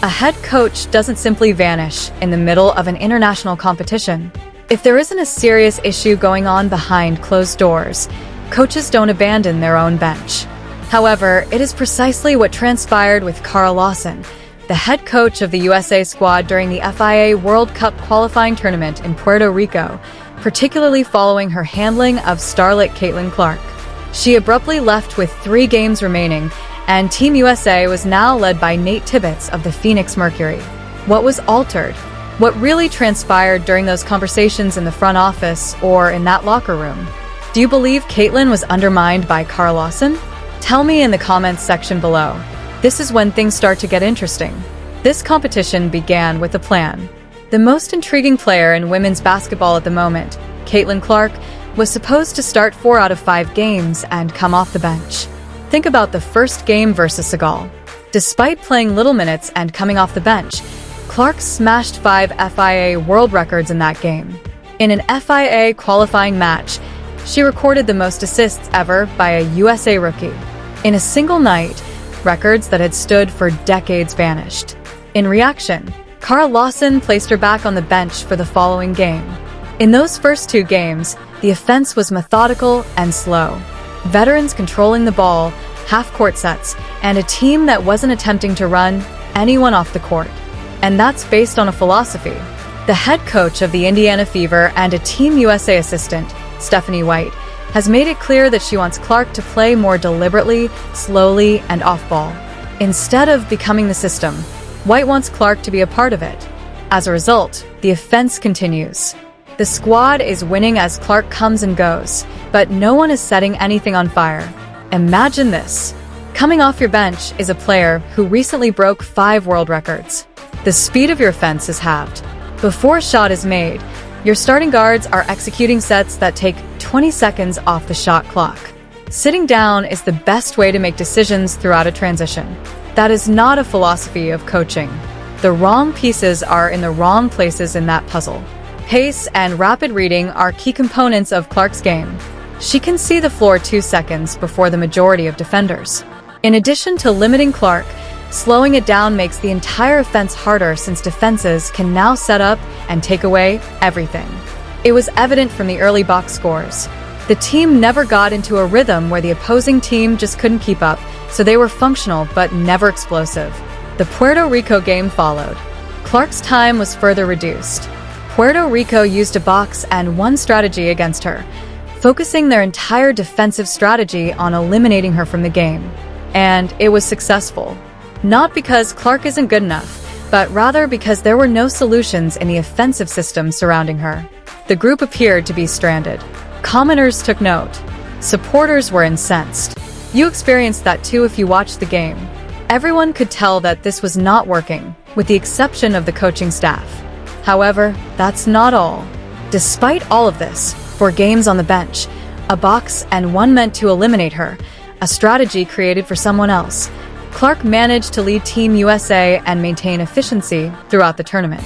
A head coach doesn't simply vanish in the middle of an international competition. If there isn't a serious issue going on behind closed doors, coaches don't abandon their own bench. However, it is precisely what transpired with Carl Lawson, the head coach of the USA squad during the FIA World Cup qualifying tournament in Puerto Rico, particularly following her handling of starlet Caitlin Clark. She abruptly left with 3 games remaining, and Team USA was now led by Nate Tibbetts of the Phoenix Mercury. What was altered? What really transpired during those conversations in the front office or in that locker room? Do you believe Caitlin was undermined by Carl Lawson? Tell me in the comments section below. This is when things start to get interesting. This competition began with a plan. The most intriguing player in women's basketball at the moment, Caitlin Clark, was supposed to start 4 out of 5 games and come off the bench. Think about the first game versus Segal. Despite playing little minutes and coming off the bench, Clark smashed 5 FIA world records in that game. In an FIA qualifying match, she recorded the most assists ever by a USA rookie. In a single night, records that had stood for decades vanished. In reaction, Carl Lawson placed her back on the bench for the following game. In those first 2 games, the offense was methodical and slow. Veterans controlling the ball, half-court sets, and a team that wasn't attempting to run anyone off the court. And that's based on a philosophy. The head coach of the Indiana Fever and a Team USA assistant, Stephanie White, has made it clear that she wants Clark to play more deliberately, slowly, and off-ball. Instead of becoming the system, White wants Clark to be a part of it. As a result, the offense continues. The squad is winning as Clark comes and goes, but no one is setting anything on fire. Imagine this. Coming off your bench is a player who recently broke 5 world records. The speed of your offense is halved. Before a shot is made, your starting guards are executing sets that take 20 seconds off the shot clock. Sitting down is the best way to make decisions throughout a transition. That is not a philosophy of coaching. The wrong pieces are in the wrong places in that puzzle. Pace and rapid reading are key components of Clark's game. She can see the floor 2 seconds before the majority of defenders. In addition to limiting Clark, slowing it down makes the entire offense harder since defenses can now set up and take away everything. It was evident from the early box scores. The team never got into a rhythm where the opposing team just couldn't keep up, so they were functional but never explosive. The Puerto Rico game followed. Clark's time was further reduced. Puerto Rico used a box and one strategy against her, focusing their entire defensive strategy on eliminating her from the game. And it was successful. Not because Clark isn't good enough, but rather because there were no solutions in the offensive system surrounding her. The group appeared to be stranded. Commenters took note. Supporters were incensed. You experienced that too if you watched the game. Everyone could tell that this was not working, with the exception of the coaching staff. However, that's not all. Despite all of this, 4 games on the bench, a box and one meant to eliminate her, a strategy created for someone else, Clark managed to lead Team USA and maintain efficiency throughout the tournament.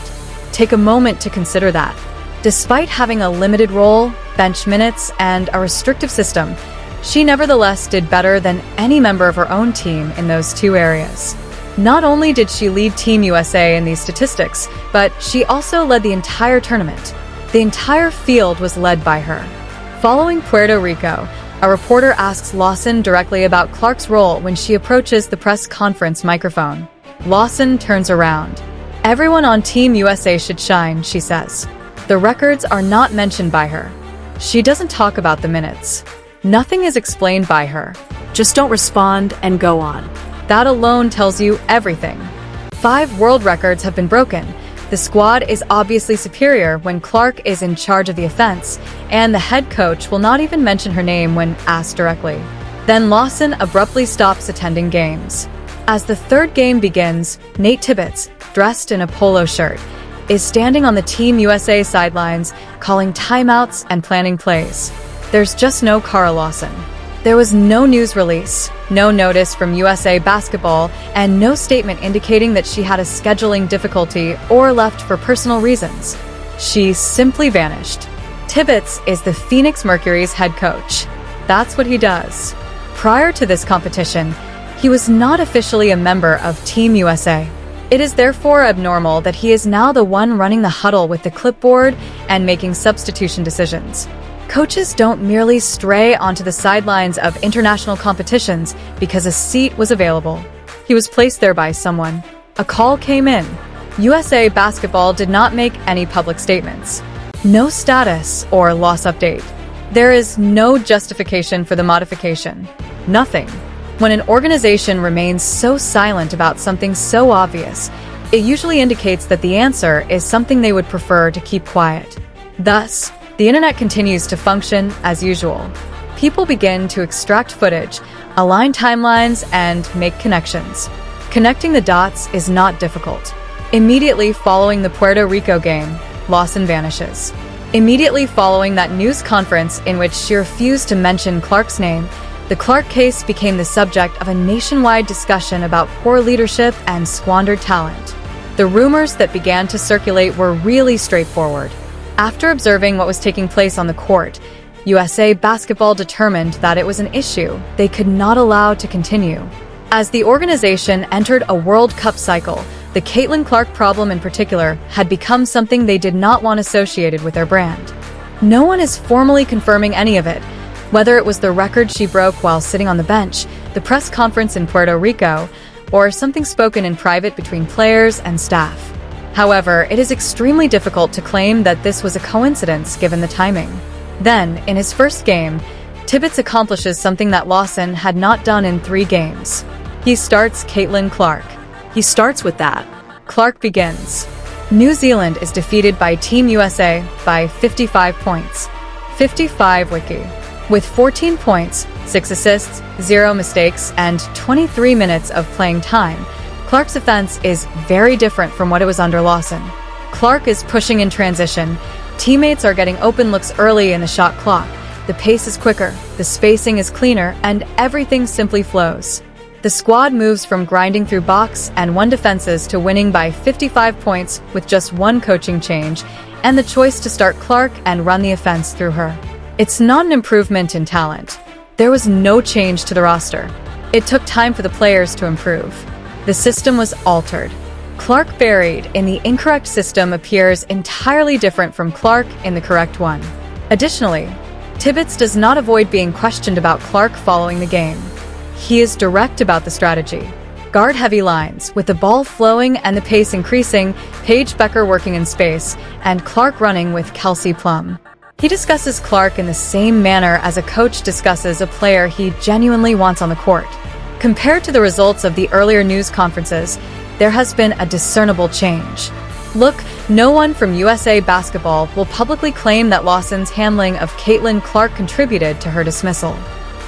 Take a moment to consider that. Despite having a limited role, bench minutes, and a restrictive system, she nevertheless did better than any member of her own team in those 2 areas. Not only did she lead Team USA in these statistics, but she also led the entire tournament. The entire field was led by her. Following Puerto Rico, a reporter asks Lawson directly about Clark's role when she approaches the press conference microphone. Lawson turns around. "Everyone on Team USA should shine," she says. The records are not mentioned by her. She doesn't talk about the minutes. Nothing is explained by her. Just don't respond and go on. That alone tells you everything. 5 world records have been broken. The squad is obviously superior when Clark is in charge of the offense, and the head coach will not even mention her name when asked directly. Then Lawson abruptly stops attending games. As the 3rd game begins, Nate Tibbetts, dressed in a polo shirt, is standing on the Team USA sidelines, calling timeouts and planning plays. There's just no Carl Lawson. There was no news release, no notice from USA Basketball, and no statement indicating that she had a scheduling difficulty or left for personal reasons. She simply vanished. Tibbetts is the Phoenix Mercury's head coach. That's what he does. Prior to this competition, he was not officially a member of Team USA. It is therefore abnormal that he is now the one running the huddle with the clipboard and making substitution decisions. Coaches don't merely stray onto the sidelines of international competitions because a seat was available. He was placed there by someone. A call came in. USA Basketball did not make any public statements. No status or loss update. There is no justification for the modification. Nothing. When an organization remains so silent about something so obvious, it usually indicates that the answer is something they would prefer to keep quiet. Thus, the internet continues to function as usual. People begin to extract footage, align timelines, and make connections. Connecting the dots is not difficult. Immediately following the Puerto Rico game, Lawson vanishes. Immediately following that news conference in which she refused to mention Clark's name, the Clark case became the subject of a nationwide discussion about poor leadership and squandered talent. The rumors that began to circulate were really straightforward. After observing what was taking place on the court, USA Basketball determined that it was an issue they could not allow to continue. As the organization entered a World Cup cycle, the Caitlin Clark problem in particular had become something they did not want associated with their brand. No one is formally confirming any of it, whether it was the record she broke while sitting on the bench, the press conference in Puerto Rico, or something spoken in private between players and staff. However, it is extremely difficult to claim that this was a coincidence given the timing. Then, in his first game, Tibbetts accomplishes something that Lawson had not done in 3 games. He starts Caitlin Clark. He starts with that. Clark begins. New Zealand is defeated by Team USA by 55 points. 55 wiki. With 14 points, 6 assists, 0 mistakes, and 23 minutes of playing time, Clark's offense is very different from what it was under Lawson. Clark is pushing in transition. Teammates are getting open looks early in the shot clock. The pace is quicker, the spacing is cleaner, and everything simply flows. The squad moves from grinding through box and 1 defenses to winning by 55 points with just 1 coaching change and the choice to start Clark and run the offense through her. It's not an improvement in talent. There was no change to the roster. It took time for the players to improve. The system was altered. Clark buried in the incorrect system appears entirely different from Clark in the correct one. Additionally, Tibbetts does not avoid being questioned about Clark following the game. He is direct about the strategy. Guard-heavy lines, with the ball flowing and the pace increasing, Paige Becker working in space, and Clark running with Kelsey Plum. He discusses Clark in the same manner as a coach discusses a player he genuinely wants on the court. Compared to the results of the earlier news conferences, there has been a discernible change. Look, no one from USA Basketball will publicly claim that Lawson's handling of Caitlin Clark contributed to her dismissal.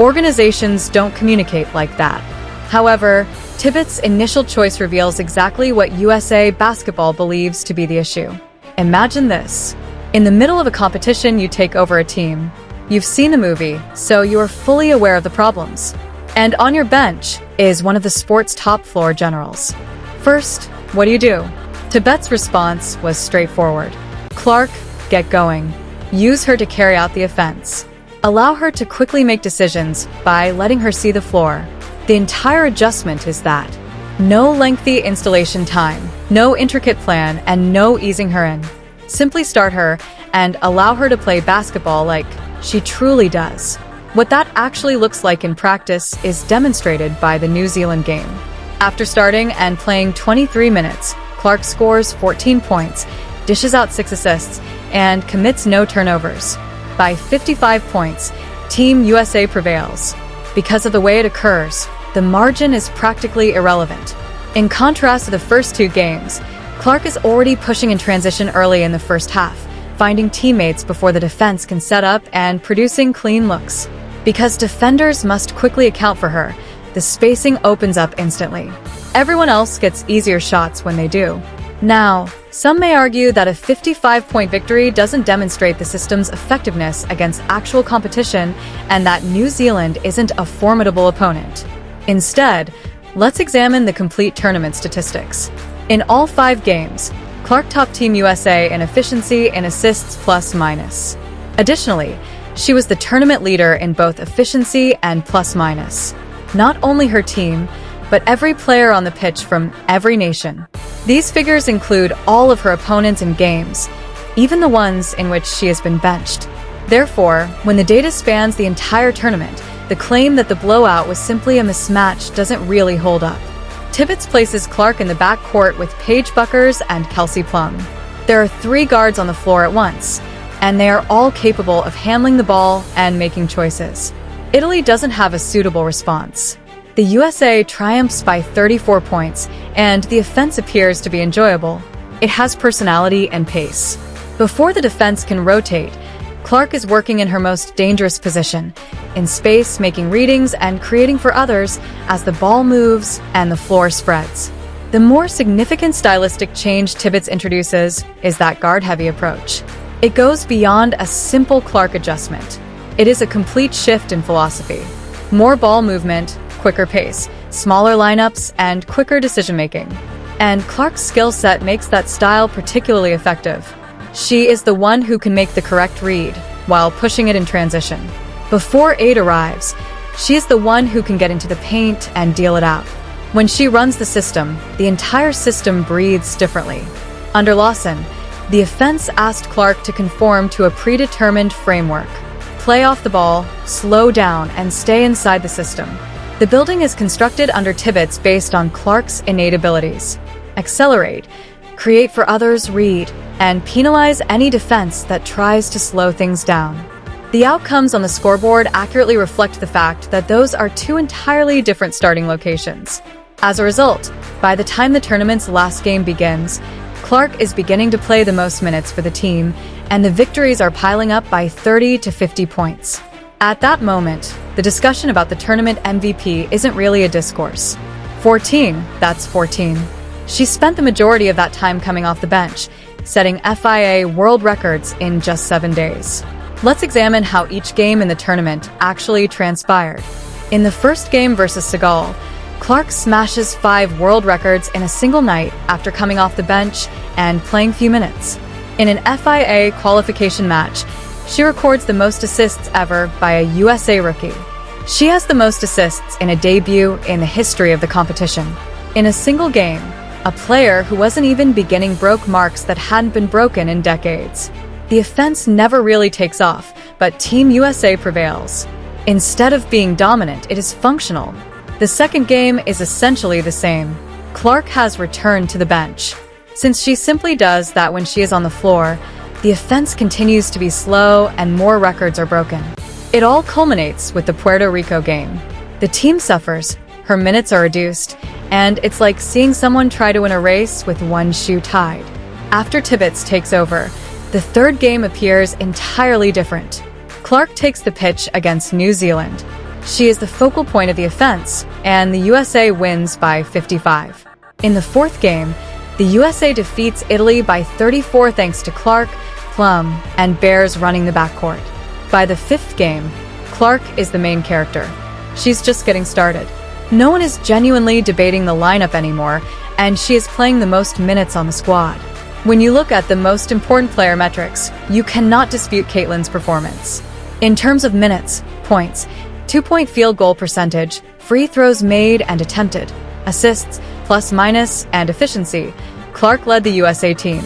Organizations don't communicate like that. However, Tibbetts' initial choice reveals exactly what USA Basketball believes to be the issue. Imagine this. In the middle of a competition, you take over a team. You've seen the movie, so you are fully aware of the problems. And on your bench is one of the sport's top floor generals. First, what do? Tibbetts' response was straightforward. Clark, get going. Use her to carry out the offense. Allow her to quickly make decisions by letting her see the floor. The entire adjustment is that. No lengthy installation time, no intricate plan, and no easing her in. Simply start her and allow her to play basketball like she truly does. What that actually looks like in practice is demonstrated by the New Zealand game. After starting and playing 23 minutes, Clark scores 14 points, dishes out 6 assists, and commits no turnovers. By 55 points, Team USA prevails. Because of the way it occurs, the margin is practically irrelevant. In contrast to the first 2 games, Clark is already pushing in transition early in the first half, finding teammates before the defense can set up and producing clean looks. Because defenders must quickly account for her, the spacing opens up instantly. Everyone else gets easier shots when they do. Now, some may argue that a 55-point victory doesn't demonstrate the system's effectiveness against actual competition and that New Zealand isn't a formidable opponent. Instead, let's examine the complete tournament statistics. In all 5 games, Clark topped Team USA in efficiency and assists plus-minus. Additionally, she was the tournament leader in both efficiency and plus-minus. Not only her team, but every player on the pitch from every nation. These figures include all of her opponents in games, even the ones in which she has been benched. Therefore, when the data spans the entire tournament, the claim that the blowout was simply a mismatch doesn't really hold up. Tibbetts places Clark in the backcourt with Paige Buckers and Kelsey Plum. There are 3 guards on the floor at once, and they are all capable of handling the ball and making choices. Italy doesn't have a suitable response. The USA triumphs by 34 points, and the offense appears to be enjoyable. It has personality and pace. Before the defense can rotate, Clark is working in her most dangerous position, in space, making readings and creating for others as the ball moves and the floor spreads. The more significant stylistic change Tibbetts introduces is that guard-heavy approach. It goes beyond a simple Clark adjustment. It is a complete shift in philosophy. More ball movement, quicker pace, smaller lineups, and quicker decision-making. And Clark's skill set makes that style particularly effective. She is the one who can make the correct read, while pushing it in transition. Before aid arrives, she is the one who can get into the paint and deal it out. When she runs the system, the entire system breathes differently. Under Lawson, the offense asked Clark to conform to a predetermined framework. Play off the ball, slow down, and stay inside the system. The building is constructed under Tibbetts based on Clark's innate abilities. Accelerate, create for others, read, and penalize any defense that tries to slow things down. The outcomes on the scoreboard accurately reflect the fact that those are 2 entirely different starting locations. As a result, by the time the tournament's last game begins, Clark is beginning to play the most minutes for the team, and the victories are piling up by 30 to 50 points. At that moment, the discussion about the tournament MVP isn't really a discourse. 14, that's 14. She spent the majority of that time coming off the bench, setting FIA world records in just 7 days. Let's examine how each game in the tournament actually transpired. In the first game versus Segal, Clark smashes 5 world records in a single night after coming off the bench and playing few minutes. In an FIA qualification match, she records the most assists ever by a USA rookie. She has the most assists in a debut in the history of the competition. In a single game, a player who wasn't even beginning broke marks that hadn't been broken in decades. The offense never really takes off, but Team USA prevails. Instead of being dominant, it is functional. The second game is essentially the same. Clark has returned to the bench. Since she simply does that when she is on the floor, the offense continues to be slow and more records are broken. It all culminates with the Puerto Rico game. The team suffers, her minutes are reduced, and it's like seeing someone try to win a race with one shoe tied. After Tibbetts takes over, the third game appears entirely different. Clark takes the pitch against New Zealand. She is the focal point of the offense, and the USA wins by 55. In the fourth game, the USA defeats Italy by 34 thanks to Clark, Plum, and Bears running the backcourt. By the fifth game, Clark is the main character. She's just getting started. No one is genuinely debating the lineup anymore, and she is playing the most minutes on the squad. When you look at the most important player metrics, you cannot dispute Caitlin's performance. In terms of minutes, points, 2-point field goal percentage, free throws made and attempted, assists, plus minus, and efficiency, Clark led the USA team.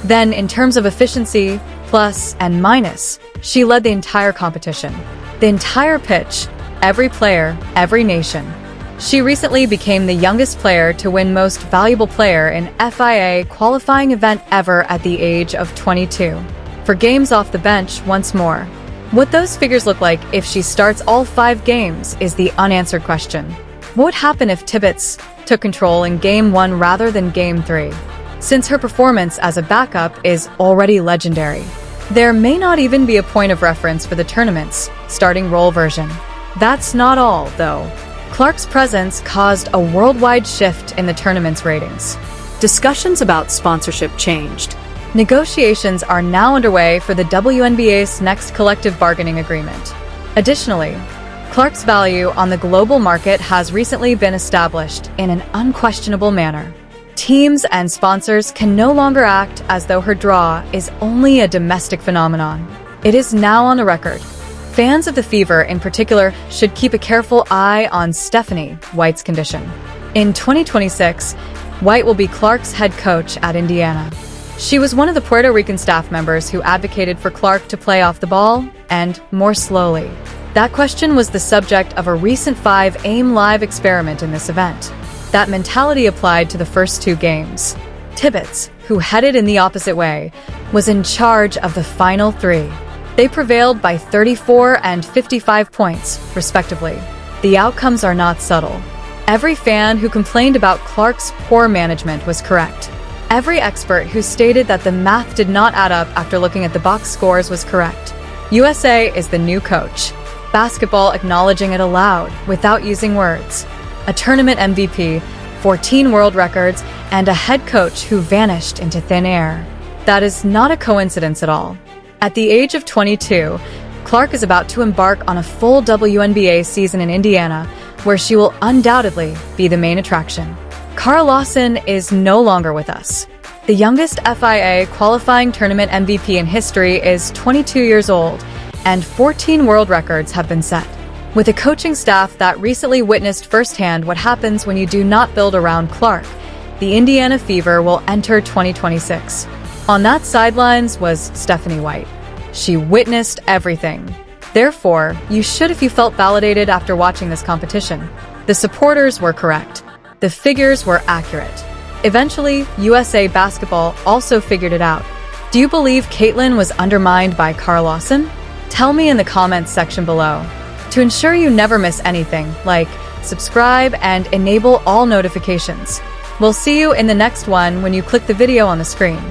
Then, in terms of efficiency, plus and minus, she led the entire competition. The entire pitch, every player, every nation. She recently became the youngest player to win Most Valuable Player in FIA qualifying event ever at the age of 22. For games off the bench, once more. What those figures look like if she starts all 5 games is the unanswered question. What would happen if Tibbetts took control in Game 1 rather than Game 3? Since her performance as a backup is already legendary, there may not even be a point of reference for the tournament's starting role version. That's not all, though. Clark's presence caused a worldwide shift in the tournament's ratings. Discussions about sponsorship changed. Negotiations are now underway for the WNBA's next collective bargaining agreement. Additionally, Clark's value on the global market has recently been established in an unquestionable manner. Teams and sponsors can no longer act as though her draw is only a domestic phenomenon. It is now on the record. Fans of the Fever in particular should keep a careful eye on Stephanie White's condition. In 2026, White will be Clark's head coach at Indiana. She was one of the Puerto Rican staff members who advocated for Clark to play off the ball and more slowly. That question was the subject of a recent 5 AIM Live experiment in this event. That mentality applied to the first 2 games. Tibbetts, who headed in the opposite way, was in charge of the final 3. They prevailed by 34 and 55 points, respectively. The outcomes are not subtle. Every fan who complained about Clark's poor management was correct. Every expert who stated that the math did not add up after looking at the box scores was correct. USA is the new coach. Basketball acknowledging it aloud, without using words. A tournament MVP, 14 world records, and a head coach who vanished into thin air. That is not a coincidence at all. At the age of 22, Clark is about to embark on a full WNBA season in Indiana, where she will undoubtedly be the main attraction. Carl Lawson is no longer with us. The youngest FIA qualifying tournament MVP in history is 22 years old, and 14 world records have been set. With a coaching staff that recently witnessed firsthand what happens when you do not build around Clark, the Indiana Fever will enter 2026. On that sidelines was Stephanie White. She witnessed everything. Therefore, you should if you felt validated after watching this competition. The supporters were correct. The figures were accurate. Eventually, USA Basketball also figured it out. Do you believe Caitlin was undermined by Carl Lawson? Tell me in the comments section below. To ensure you never miss anything, like, subscribe, and enable all notifications. We'll see you in the next one when you click the video on the screen.